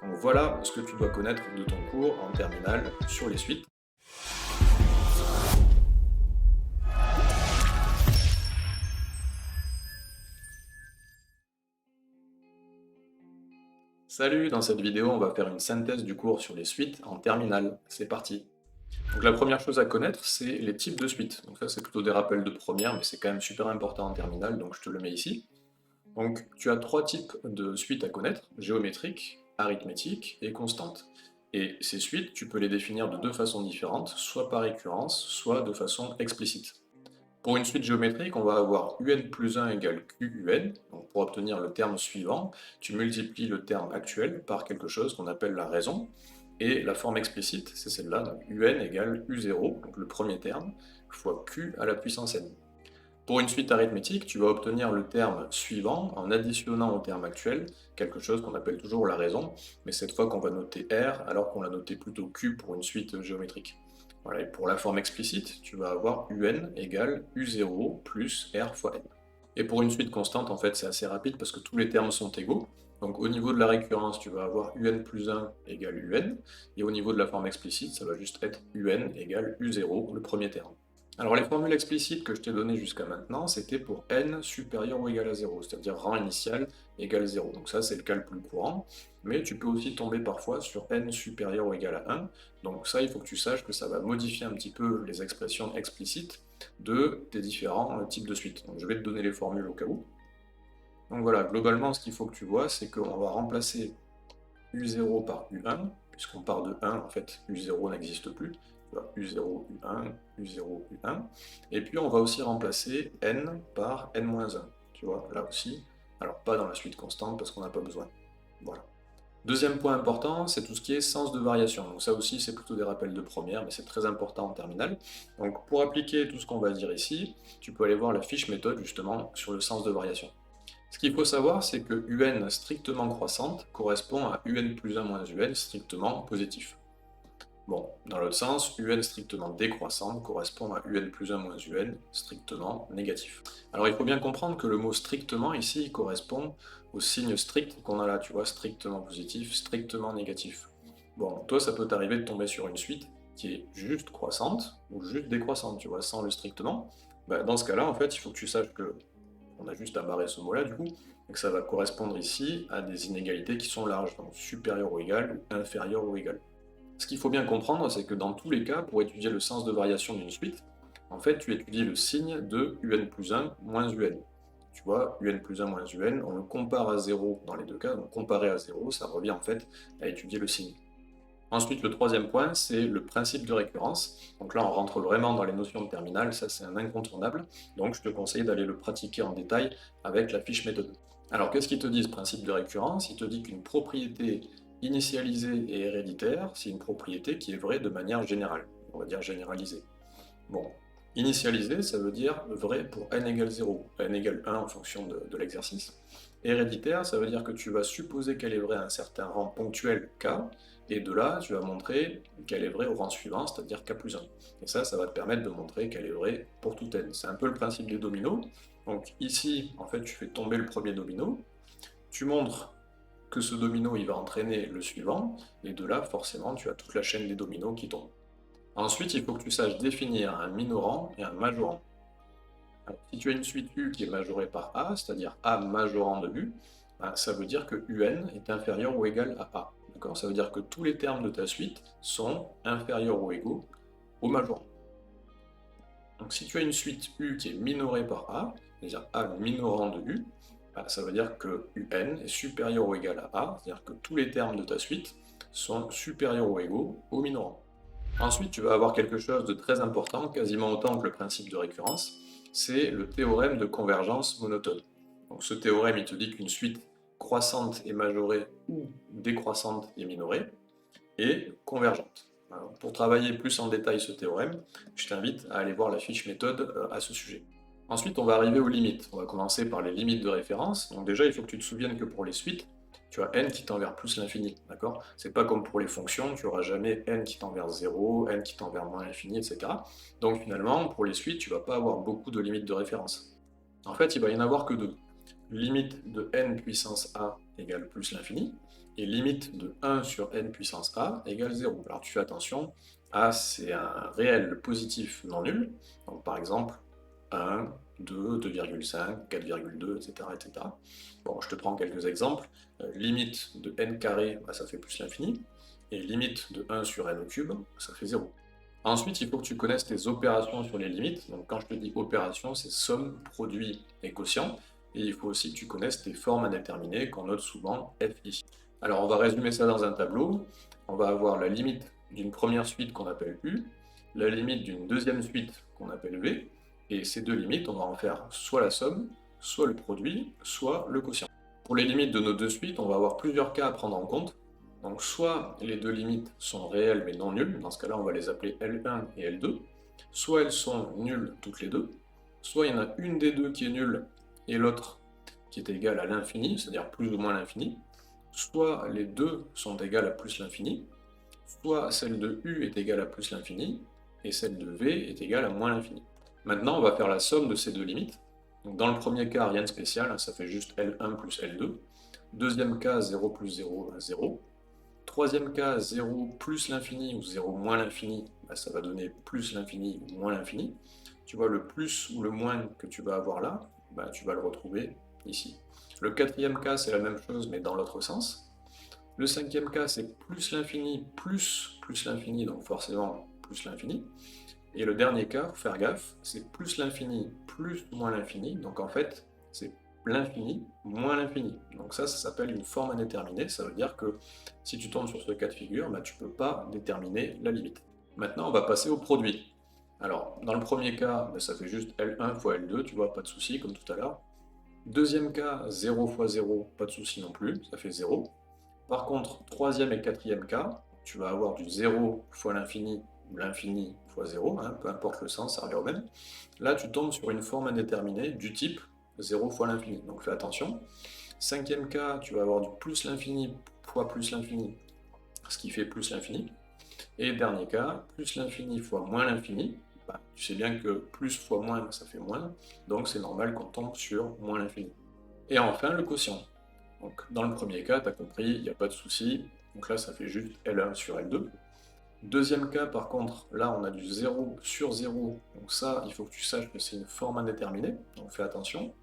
Donc voilà ce que tu dois connaître de ton cours en terminale sur les suites. Salut, dans cette vidéo, on va faire une synthèse du cours sur les suites en terminale. C'est parti. Donc la première chose à connaître, c'est les types de suites. Donc ça, c'est plutôt des rappels de première, mais c'est quand même super important en terminale, donc je te le mets ici. Donc tu as trois types de suites à connaître, géométrique, arithmétique et constante. Et ces suites, tu peux les définir de deux façons différentes, soit par récurrence, soit de façon explicite. Pour une suite géométrique, on va avoir un plus 1 égale qun. Donc pour obtenir le terme suivant, tu multiplies le terme actuel par quelque chose qu'on appelle la raison. Et la forme explicite, c'est celle-là, donc un égale u0, donc le premier terme, fois q à la puissance n. Pour une suite arithmétique, tu vas obtenir le terme suivant en additionnant au terme actuel, quelque chose qu'on appelle toujours la raison, mais cette fois qu'on va noter r alors qu'on l'a noté plutôt q pour une suite géométrique. Voilà, et pour la forme explicite, tu vas avoir un égale u0 plus r fois n. Et pour une suite constante, en fait, c'est assez rapide parce que tous les termes sont égaux. Donc au niveau de la récurrence, tu vas avoir un plus 1 égale un, et au niveau de la forme explicite, ça va juste être un égale u0, le premier terme. Alors les formules explicites que je t'ai données jusqu'à maintenant, c'était pour n supérieur ou égal à 0, c'est-à-dire rang initial égale 0. Donc ça c'est le cas le plus courant, mais tu peux aussi tomber parfois sur n supérieur ou égal à 1. Donc ça il faut que tu saches que ça va modifier un petit peu les expressions explicites de tes différents types de suites. Donc je vais te donner les formules au cas où. Donc voilà, globalement ce qu'il faut que tu vois, c'est qu'on va remplacer u0 par u1, puisqu'on part de 1, en fait u0 n'existe plus. U0, U1, U0, U1. Et puis on va aussi remplacer n par n-1. Tu vois, là aussi. Alors pas dans la suite constante parce qu'on n'a pas besoin. Voilà. Deuxième point important, c'est tout ce qui est sens de variation. Donc ça aussi, c'est plutôt des rappels de première, mais c'est très important en terminale. Donc pour appliquer tout ce qu'on va dire ici, tu peux aller voir la fiche méthode justement sur le sens de variation. Ce qu'il faut savoir, c'est que un strictement croissante correspond à un plus 1 moins un strictement positif. Bon, dans l'autre sens, un strictement décroissante correspond à un plus 1 moins un strictement négatif. Alors il faut bien comprendre que le mot strictement ici il correspond au signe strict qu'on a là, tu vois, strictement positif, strictement négatif. Bon, toi ça peut t'arriver de tomber sur une suite qui est juste croissante ou juste décroissante, tu vois, sans le strictement. Bah, dans ce cas-là, en fait, il faut que tu saches que on a juste à barrer ce mot-là du coup, et que ça va correspondre ici à des inégalités qui sont larges, donc supérieures ou égales ou inférieures ou égales. Ce qu'il faut bien comprendre, c'est que dans tous les cas, pour étudier le sens de variation d'une suite, en fait, tu étudies le signe de un plus 1 moins un. Tu vois, un plus 1 moins un, on le compare à 0 dans les deux cas, donc comparer à 0, ça revient en fait à étudier le signe. Ensuite, le troisième point, c'est le principe de récurrence. Donc là, on rentre vraiment dans les notions de terminale, ça c'est un incontournable, donc je te conseille d'aller le pratiquer en détail avec la fiche méthode. Alors qu'est-ce qu'il te dit ce principe de récurrence? Il te dit qu'une propriété initialisée et héréditaire, c'est une propriété qui est vraie de manière générale, on va dire généralisée. Bon, initialisée, ça veut dire vrai pour n égale 0, n égale 1 en fonction de l'exercice. Héréditaire, ça veut dire que tu vas supposer qu'elle est vraie à un certain rang ponctuel k, et de là, tu vas montrer qu'elle est vraie au rang suivant, c'est-à-dire k plus 1. Et ça va te permettre de montrer qu'elle est vraie pour tout n. C'est un peu le principe des dominos. Donc ici, en fait, tu fais tomber le premier domino, tu montres que ce domino il va entraîner le suivant, et de là, forcément, tu as toute la chaîne des dominos qui tombe. Ensuite, il faut que tu saches définir un minorant et un majorant. Alors, si tu as une suite U qui est majorée par A, c'est-à-dire A majorant de U, ben, ça veut dire que UN est inférieur ou égal à A. Ça veut dire que tous les termes de ta suite sont inférieurs ou égaux au majorant. Donc si tu as une suite U qui est minorée par A, c'est-à-dire A minorant de U, ben, ça veut dire que UN est supérieur ou égal à A, c'est-à-dire que tous les termes de ta suite sont supérieurs ou égaux au minorant. Ensuite, tu vas avoir quelque chose de très important, quasiment autant que le principe de récurrence, c'est le théorème de convergence monotone. Donc ce théorème, il te dit qu'une suite croissante est majorée ou décroissante est minorée, et convergente. Alors, pour travailler plus en détail ce théorème, je t'invite à aller voir la fiche méthode à ce sujet. Ensuite, on va arriver aux limites. On va commencer par les limites de référence. Donc déjà, il faut que tu te souviennes que pour les suites, tu as n qui tend vers plus l'infini, d'accord? C'est pas comme pour les fonctions, tu n'auras jamais n qui tend vers 0, n qui tend vers moins l'infini, etc. Donc finalement, pour les suites, tu vas pas avoir beaucoup de limites de référence. En fait, il va y en avoir que deux. Limite de n puissance a égale plus l'infini, et limite de 1 sur n puissance a égale 0. Alors tu fais attention, a c'est un réel positif non nul, donc par exemple 1, 2, 2,5, 4,2, etc., etc. Bon, je te prends quelques exemples. Limite de n carré, bah, ça fait plus l'infini, et limite de 1 sur n au cube, ça fait 0. Ensuite, il faut que tu connaisses tes opérations sur les limites. Donc quand je te dis opération, c'est somme, produit et quotient. Et il faut aussi que tu connaisses tes formes indéterminées qu'on note souvent FI. Alors on va résumer ça dans un tableau. On va avoir la limite d'une première suite qu'on appelle U, la limite d'une deuxième suite qu'on appelle V, et ces deux limites, on va en faire soit la somme, soit le produit, soit le quotient. Pour les limites de nos deux suites, on va avoir plusieurs cas à prendre en compte. Donc soit les deux limites sont réelles mais non nulles, dans ce cas-là on va les appeler L1 et L2, soit elles sont nulles toutes les deux, soit il y en a une des deux qui est nulle et l'autre qui est égale à l'infini, c'est-à-dire plus ou moins l'infini, soit les deux sont égales à plus l'infini, soit celle de U est égale à plus l'infini, et celle de V est égale à moins l'infini. Maintenant on va faire la somme de ces deux limites. Donc, dans le premier cas, rien de spécial, ça fait juste L1 plus L2. Deuxième cas, 0 plus 0, 0. Troisième cas, 0 plus l'infini ou 0 moins l'infini, bah, ça va donner plus l'infini ou moins l'infini. Tu vois, le plus ou le moins que tu vas avoir là, bah, tu vas le retrouver ici. Le quatrième cas, c'est la même chose, mais dans l'autre sens. Le cinquième cas, c'est plus l'infini plus l'infini, donc forcément plus l'infini. Et le dernier cas, faut faire gaffe, c'est plus l'infini plus moins l'infini, donc en fait, c'est l'infini moins l'infini. Donc ça s'appelle une forme indéterminée, ça veut dire que si tu tombes sur ce cas de figure, bah, tu ne peux pas déterminer la limite. Maintenant, on va passer au produit. Alors, dans le premier cas, bah, ça fait juste L1 fois L2, tu vois, pas de souci, comme tout à l'heure. Deuxième cas, 0 fois 0, pas de souci non plus, ça fait 0. Par contre, troisième et quatrième cas, tu vas avoir du 0 fois l'infini ou l'infini fois 0, hein, peu importe le sens, ça revient au même. Là, tu tombes sur une forme indéterminée du type 0 fois l'infini, donc fais attention. Cinquième cas, tu vas avoir du plus l'infini fois plus l'infini, ce qui fait plus l'infini. Et dernier cas, plus l'infini fois moins l'infini. Bah, tu sais bien que plus fois moins, ça fait moins, donc c'est normal qu'on tombe sur moins l'infini. Et enfin, le quotient. Donc, dans le premier cas, tu as compris, il n'y a pas de souci. Donc là, ça fait juste L1 sur L2. Deuxième cas, par contre, là, on a du 0 sur 0. Donc ça, il faut que tu saches que c'est une forme indéterminée. Donc fais attention.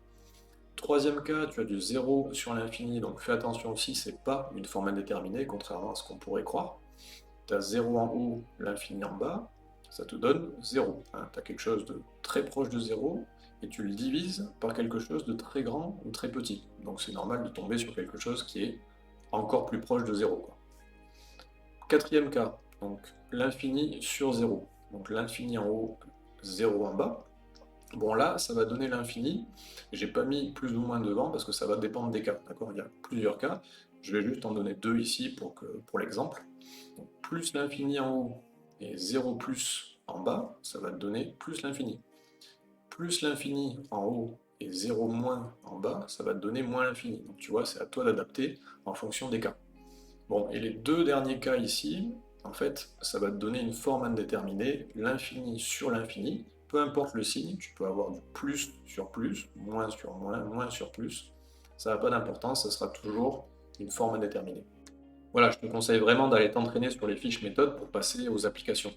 Troisième cas, tu as du 0 sur l'infini. Donc fais attention aussi, c'est pas une forme indéterminée, contrairement à ce qu'on pourrait croire. Tu as 0 en haut, l'infini en bas. Ça te donne 0. Hein. Tu as quelque chose de très proche de 0 et tu le divises par quelque chose de très grand ou très petit. Donc c'est normal de tomber sur quelque chose qui est encore plus proche de 0. Quoi. Quatrième cas, donc l'infini sur 0. Donc l'infini en haut, 0 en bas. Bon là, ça va donner l'infini. J'ai pas mis plus ou moins devant parce que ça va dépendre des cas. D'accord? Il y a plusieurs cas. Je vais juste en donner deux ici pour l'exemple. Plus l'infini en haut et 0 plus en bas, ça va te donner plus l'infini. Plus l'infini en haut et 0 moins en bas, ça va te donner moins l'infini. Donc tu vois, c'est à toi d'adapter en fonction des cas. Bon, et les deux derniers cas ici, en fait, ça va te donner une forme indéterminée, l'infini sur l'infini. Peu importe le signe, tu peux avoir du plus sur plus, moins sur moins, moins sur plus. Ça n'a pas d'importance, ça sera toujours une forme indéterminée. Voilà, je te conseille vraiment d'aller t'entraîner sur les fiches méthodes pour passer aux applications.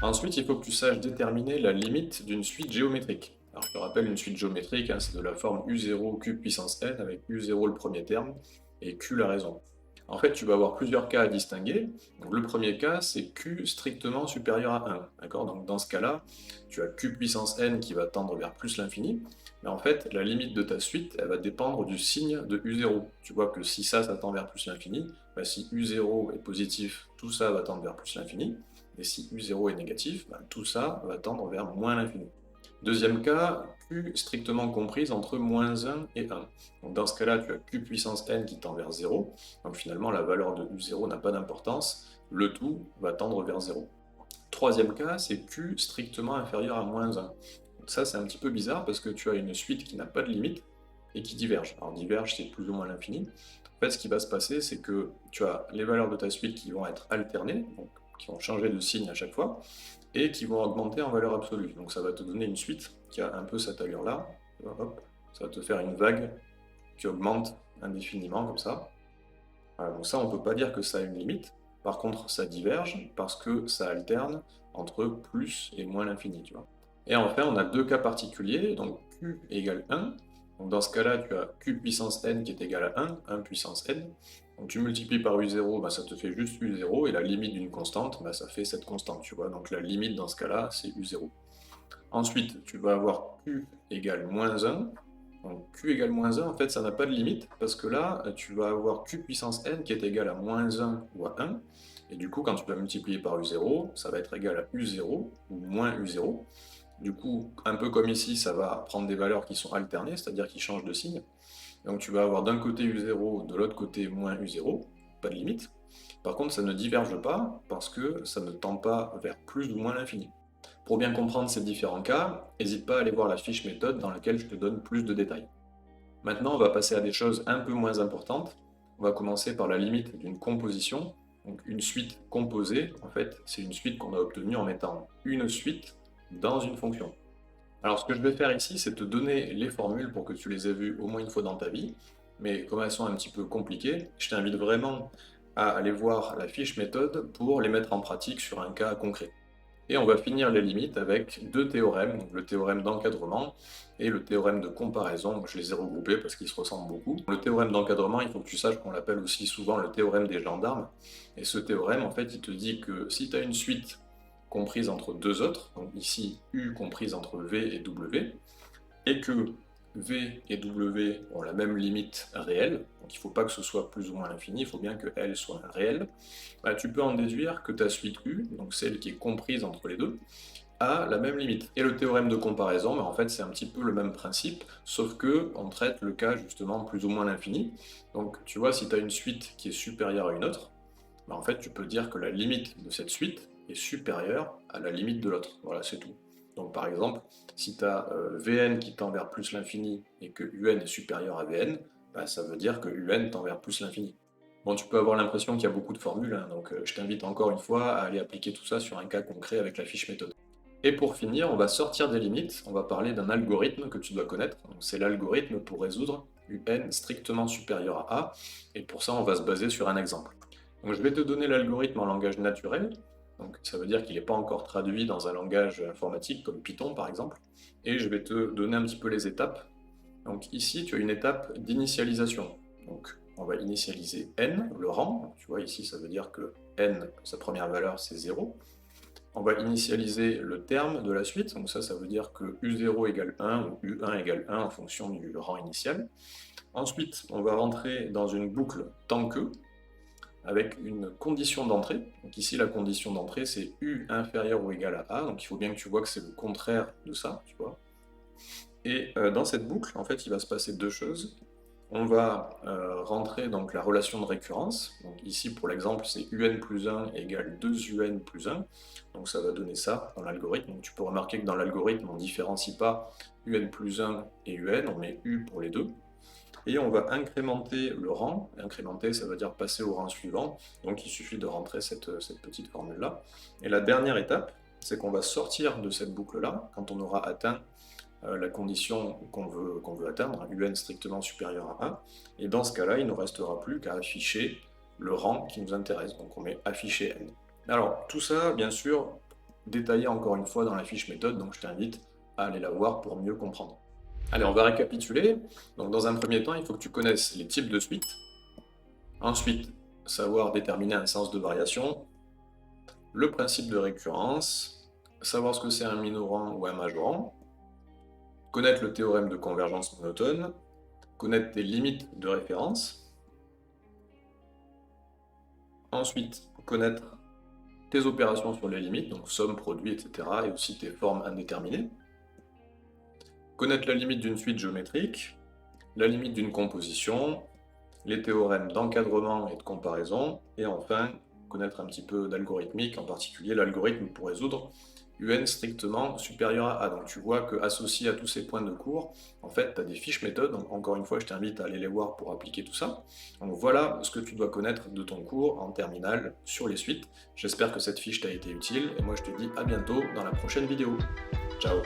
Ensuite, il faut que tu saches déterminer la limite d'une suite géométrique. Alors, je te rappelle, une suite géométrique, hein, c'est de la forme U0 Q puissance n avec U0 le premier terme et Q la raison. En fait, tu vas avoir plusieurs cas à distinguer. Donc, le premier cas, c'est Q strictement supérieur à 1. D'accord? Donc, dans ce cas-là, tu as Q puissance n qui va tendre vers plus l'infini. Mais en fait, la limite de ta suite, elle va dépendre du signe de U0. Tu vois que si ça tend vers plus l'infini, bah, si U0 est positif, tout ça va tendre vers plus l'infini. Et si U0 est négatif, bah, tout ça va tendre vers moins l'infini. Deuxième cas, Q strictement comprise entre moins 1 et 1. Donc dans ce cas-là, tu as Q puissance n qui tend vers 0. Donc finalement, la valeur de U0 n'a pas d'importance. Le tout va tendre vers 0. Troisième cas, c'est Q strictement inférieur à moins 1. Donc ça, c'est un petit peu bizarre parce que tu as une suite qui n'a pas de limite et qui diverge. Alors diverge, c'est plus ou moins l'infini. En fait, ce qui va se passer, c'est que tu as les valeurs de ta suite qui vont être alternées, donc qui vont changer de signe à chaque fois, et qui vont augmenter en valeur absolue. Donc ça va te donner une suite qui a un peu cette allure-là. Hop, ça va te faire une vague qui augmente indéfiniment comme ça. Voilà, donc ça, on ne peut pas dire que ça a une limite. Par contre, ça diverge parce que ça alterne entre plus et moins l'infini, tu vois. Et enfin, on a deux cas particuliers, donc q égale 1. Donc dans ce cas-là, tu as q puissance n qui est égal à 1 puissance n. Donc tu multiplies par u0, bah, ça te fait juste u0, et la limite d'une constante, bah, ça fait cette constante, tu vois. Donc la limite dans ce cas-là, c'est u0. Ensuite, tu vas avoir q égale moins 1. Donc q égale moins 1, en fait, ça n'a pas de limite, parce que là, tu vas avoir q puissance n qui est égal à moins 1 ou à 1. Et du coup, quand tu vas multiplier par u0, ça va être égal à u0 ou moins u0. Du coup, un peu comme ici, ça va prendre des valeurs qui sont alternées, c'est-à-dire qui changent de signe. Donc tu vas avoir d'un côté u0, de l'autre côté moins u0, pas de limite. Par contre, ça ne diverge pas, parce que ça ne tend pas vers plus ou moins l'infini. Pour bien comprendre ces différents cas, n'hésite pas à aller voir la fiche méthode dans laquelle je te donne plus de détails. Maintenant, on va passer à des choses un peu moins importantes. On va commencer par la limite d'une composition. Donc une suite composée, en fait, c'est une suite qu'on a obtenue en mettant une suite dans une fonction. Alors ce que je vais faire ici, c'est te donner les formules pour que tu les aies vues au moins une fois dans ta vie, mais comme elles sont un petit peu compliquées, je t'invite vraiment à aller voir la fiche méthode pour les mettre en pratique sur un cas concret. Et on va finir les limites avec deux théorèmes, donc le théorème d'encadrement et le théorème de comparaison. Je les ai regroupés parce qu'ils se ressemblent beaucoup. Le théorème d'encadrement, il faut que tu saches qu'on l'appelle aussi souvent le théorème des gendarmes. Et ce théorème, en fait, il te dit que si tu as une suite comprise entre deux autres, donc ici U comprise entre V et W, et que V et W ont la même limite réelle, donc il ne faut pas que ce soit plus ou moins l'infini, il faut bien que L soit réelle, bah, tu peux en déduire que ta suite U, donc celle qui est comprise entre les deux, a la même limite. Et le théorème de comparaison, bah, en fait c'est un petit peu le même principe, sauf que on traite le cas justement plus ou moins l'infini. Donc tu vois, si tu as une suite qui est supérieure à une autre, bah, en fait tu peux dire que la limite de cette suite est supérieure à la limite de l'autre. Voilà, c'est tout. Donc par exemple, si tu as Vn qui tend vers plus l'infini et que Un est supérieur à Vn, bah, ça veut dire que Un tend vers plus l'infini. Bon, tu peux avoir l'impression qu'il y a beaucoup de formules, hein, donc je t'invite encore une fois à aller appliquer tout ça sur un cas concret avec la fiche méthode. Et pour finir, on va sortir des limites, on va parler d'un algorithme que tu dois connaître. C'est l'algorithme pour résoudre Un strictement supérieur à A, et pour ça on va se baser sur un exemple. Donc je vais te donner l'algorithme en langage naturel, donc ça veut dire qu'il n'est pas encore traduit dans un langage informatique comme Python par exemple, et je vais te donner un petit peu les étapes. Donc ici tu as une étape d'initialisation, donc on va initialiser n, le rang, tu vois ici ça veut dire que n, sa première valeur c'est 0. On va initialiser le terme de la suite, donc ça veut dire que u0 égale 1 ou u1 égale 1 en fonction du rang initial. Ensuite on va rentrer dans une boucle tant que, avec une condition d'entrée. Donc ici, la condition d'entrée, c'est U inférieur ou égal à A, donc il faut bien que tu vois que c'est le contraire de ça, tu vois. Et dans cette boucle, en fait, il va se passer deux choses. On va rentrer donc la relation de récurrence. Donc ici, pour l'exemple, c'est UN plus 1 égale 2UN plus 1. Donc ça va donner ça dans l'algorithme. Donc tu peux remarquer que dans l'algorithme, on ne différencie pas UN plus 1 et UN, on met U pour les deux. Et on va incrémenter le rang. Incrémenter, ça veut dire passer au rang suivant. Donc il suffit de rentrer cette petite formule-là. Et la dernière étape, c'est qu'on va sortir de cette boucle-là quand on aura atteint la condition qu'on veut atteindre, un UN strictement supérieur à 1. Et dans ce cas-là, il ne nous restera plus qu'à afficher le rang qui nous intéresse. Donc on met afficher n. Alors tout ça, bien sûr, détaillé encore une fois dans la fiche méthode, donc je t'invite à aller la voir pour mieux comprendre. Allez, on va récapituler. Donc dans un premier temps, il faut que tu connaisses les types de suites. Ensuite, savoir déterminer un sens de variation. Le principe de récurrence. Savoir ce que c'est un minorant ou un majorant. Connaître le théorème de convergence monotone. Connaître tes limites de référence. Ensuite, connaître tes opérations sur les limites, donc somme, produit, etc. et aussi tes formes indéterminées. Connaître la limite d'une suite géométrique, la limite d'une composition, les théorèmes d'encadrement et de comparaison, et enfin, connaître un petit peu d'algorithmique, en particulier l'algorithme pour résoudre UN strictement supérieur à A. Donc tu vois qu'associé à tous ces points de cours, en fait, tu as des fiches méthodes, donc encore une fois, je t'invite à aller les voir pour appliquer tout ça. Donc voilà ce que tu dois connaître de ton cours en terminale sur les suites. J'espère que cette fiche t'a été utile, et moi je te dis à bientôt dans la prochaine vidéo. Ciao!